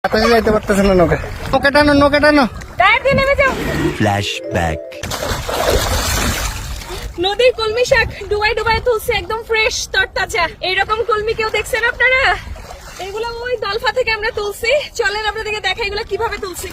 বাতাসে যাইতে পারতেছে না নৌকা। নৌকা টানো, নৌকা টানো। টায়ার দিয়ে নেমে যাও। ফ্ল্যাশব্যাক। নদীর কলমি শাক ডুবাই ডুবাই তুলছে, একদম ফ্রেশ তরতাজা। এইরকম কলমি কেউ দেখছেন আপনারা? এগুলো ওই দলফা থেকে আমরা তুলছি। চলেন আপনাদেরকে দেখাই এগুলো কিভাবে তুলছি।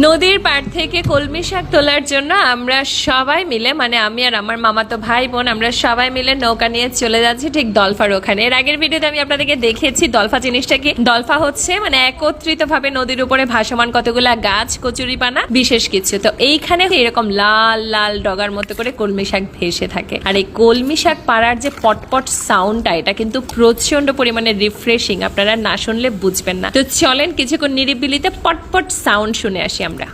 নদীর পাড় থেকে কলমি শাক তোলার জন্য আমরা সবাই মিলে, মানে আমি আর আমার মামাতো ভাই বোন, আমরা সবাই মিলে নৌকা নিয়ে চলে যাচ্ছি ঠিক দলফার ওখানে। এর আগের ভিডিওতে আমি আপনাদেরকে দেখিয়েছি দলফা জিনিসটা কি। দলফা হচ্ছে মানে একত্রিত ভাবে নদীর উপরে ভাসমান কতগুলা গাছ, কচুরিপানা, বিশেষ কিছু। তো এইখানে এরকম লাল লাল ডগার মতো করে কলমি শাক ভেসে থাকে। আর এই কলমি শাক পাড়ার যে পটপট সাউন্ডটা, এটা কিন্তু প্রচন্ড পরিমাণে রিফ্রেশিং। আপনারা না শুনলে বুঝবেন না। তো চলেন কিছুক্ষণ নিরিবিলিতে পটপট সাউন্ড শুনে আসি আমরা।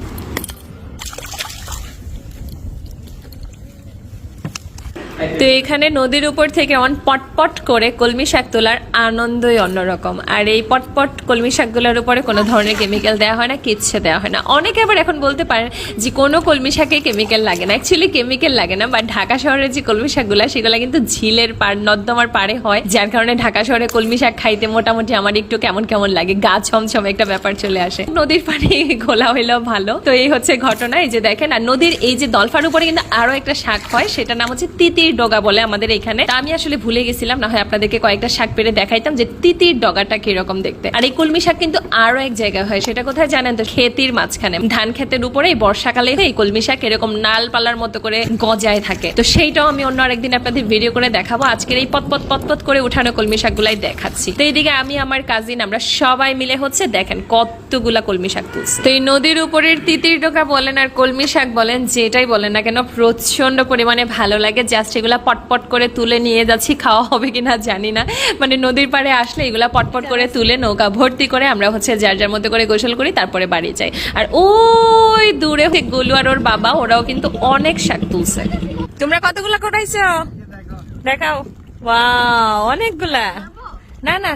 তো এখানে নদীর উপর থেকে পটপট করে কলমি শাক তোলার আনন্দই অন্যরকম। আর এই পটপট কলমি শাকগুলোর উপরে কোনো ধরনের কেমিক্যাল দেওয়া হয় না, কিচ্ছু দেওয়া হয় না। অনেকে আবার এখন বলতে পারেন যে কোনো কলমি শাকে কেমিক্যাল লাগে না। অ্যাকচুয়ালি কেমিক্যাল লাগে না, বাট ঢাকা শহরের যে কলমি শাকগুলো সেগুলো কিন্তু ঝিলের পাড়, নর্দমার পাড়ে হয়, যার কারণে ঢাকা শহরে কলমি শাক খাইতে মোটামুটি আমার একটু কেমন কেমন লাগে, গা ছমছম একটা ব্যাপার চলে আসে। নদীর পানি ঘোলা হইলেও ভালো। তো এই হচ্ছে ঘটনা। এই যে দেখেন, আর নদীর এই যে দলফার উপরে কিন্তু আরো একটা শাক হয়, সেটার নাম হচ্ছে তিতির ডগা বলে আমাদের এখানে। আমি আসলে ভুলে গেছিলাম, না হয় আপনাদেরকে কয়েকটা শাক পেরে দেখাইতাম যে তিতির ডগাটা কিরকম দেখতে। আর এই কলমি শাক কিন্তু আরো এক জায়গায় হয়, সেটা কোথায় জানেন তো? ক্ষেতির মাঝখানে, ধান ক্ষেতের উপরে এই বর্ষাকালে এই কলমি শাক এরকম নাল পালার মতো করে গজায় থাকে। তো সেইটাও আমি অন্য আরেকদিন আপনাদের ভিডিও করে দেখাবো। আজকের এই পতপত পতপত করে উঠানো কলমি শাক গুলাই দেখাচ্ছি। তো এইদিকে আমি আমার কাজিন আমরা সবাই মিলে হচ্ছে দেখেন কতগুলা কলমি শাক তুলছি। তো এই নদীর উপরের তিতির ডগা বলেন আর কলমি শাক বলেন, যেটাই বলেন না কেন, প্রচন্ড পরিমাণে ভালো লাগে। জাস্ট এগুলা পটপট করে তুলে নিয়ে যাচ্ছি, খাওয়া হবে কিনা জানি না। মানে নদীর পাড়ে আসলে এগুলা পটপট করে তুলে নৌকা ভর্তি করে আমরা হচ্ছে যার যার মধ্যে করে গোসল করি, তারপরে বাড়ি যাই। আর ওই দূরে গোলু আর ওর বাবা, ওরাও কিন্তু অনেক শাক তুলছে। তোমরা কতগুলা কোটাইছো দেখাও। ওয়াও, অনেকগুলা। না না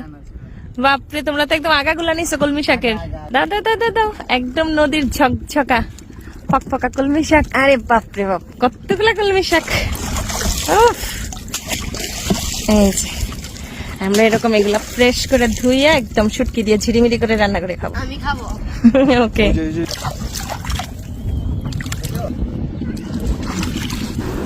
বাপরে, তোমরা তো একদম আগাগুলা নিছো কলমি শাকের। দাদা দাদা দাও, একদম নদীর ঝকঝকা ফকফকা কলমি শাক। আরে বাপরে বাপ, কতগুলা কলমি শাক। এই যে আমরা এরকম এগুলা ফ্রেশ করে ধুইয়া একদম শুটকি দিয়ে ঝিরিমিরি করে রান্না করে খাবো। আমি খাবো। ওকে।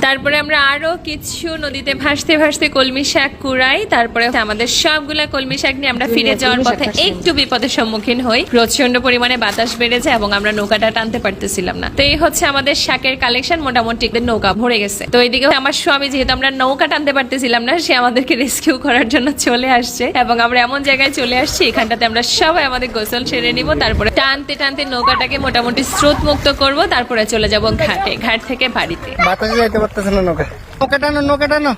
তারপরে আমরা আরো কিছু নদীতে ভাসতে ভাসতে কলমি শাক কুড়াই। তারপরে আমাদের সবগুলা কলমি শাক নিয়ে আমরা ফিরে যাওয়ার পথে একটু বিপদের সম্মুখীন হই। প্রচন্ড পরিমাণে বাতাস বেড়ে যায় এবং আমরা নৌকাটা টানতে পারতেছিলাম না। তো এই হচ্ছে আমাদের শাকের কালেকশন। মোটামুটি নৌকা ভরে গেছে। তো এইদিকে আমার স্বামী, যেহেতু আমরা নৌকা টানতে পারতেছিলাম না, সে আমাদেরকে রেস্কিউ করার জন্য চলে আসছে। এবং আমরা এমন জায়গায় চলে আসছি, এখানটাতে আমরা সবাই আমাদের গোসল সেরে নিব। তারপরে টানতে টানতে নৌকাটাকে মোটামুটি স্রোত মুক্ত করবো। তারপরে চলে যাব ঘাটে, ঘাট থেকে বাড়িতে। বাতাসে যাইতে পারতেছে না নৌকা। নৌকা টানো, নৌকা টানো।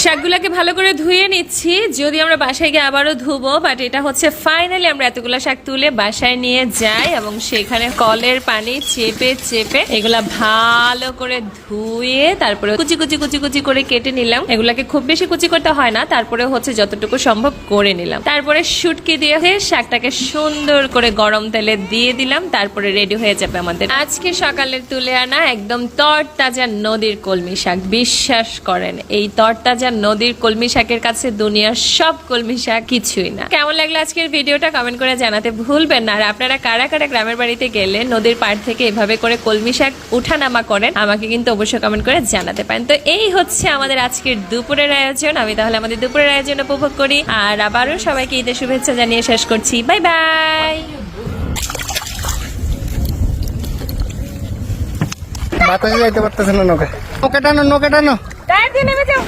শাকগুলাকে ভালো করে ধুয়ে নিচ্ছি, যদি আমরা বাসায় গিয়ে আবারও ধুবো। বাট এটা হচ্ছে ফাইনালি আমরা এতগুলো শাক তুলে বাসায় নিয়ে যাই এবং সেখানে কলের পানি চেপে চেপে এগুলা ভালো করে ধুয়ে তারপরে কুচি কুচি কুচি কুচি করে কেটে নিলাম। এগুলাকে খুব বেশি কুচি করতে হয় না, তারপরে হচ্ছে যতটুকু সম্ভব করে নিলাম। তারপরে শুটকি দিয়ে শাকটাকে সুন্দর করে গরম তেলে দিয়ে দিলাম। তারপরে রেডি হয়ে যাবে আমাদের আজকে সকালের তুলে আনা একদম তরতাজা নদীর কলমি শাক। বিশ্বাস করেন, এই তরতাজা নদীর কলমি শাকের কাছে দুনিয়ার সব কলমি শাক কিছুই না। কেমন লাগলো আজকের ভিডিওটা কমেন্ট করে জানাতে ভুলবেন না। আর আপনারা কারা কারা গ্রামের বাড়িতে গেলে নদীর পাড় থেকে এভাবে করে কলমি শাক উঠানামা করেন, আমাকে কিন্তু অবশ্যই কমেন্ট করে জানাতে পারেন। তো এই হচ্ছে আমাদের আজকের দুপুরের আয়োজন। আমি তাহলে আমাদের দুপুরের আয়োজন উপভোগ করি। আর আবারও সবাইকে ঈদের শুভেচ্ছা জানিয়ে শেষ করছি। Bye bye. বাতাসে যাইতে পারতেছে না নৌকা। নৌকা টানো, নৌকা টানো। টায়ার দিয়ে নেমে যাও।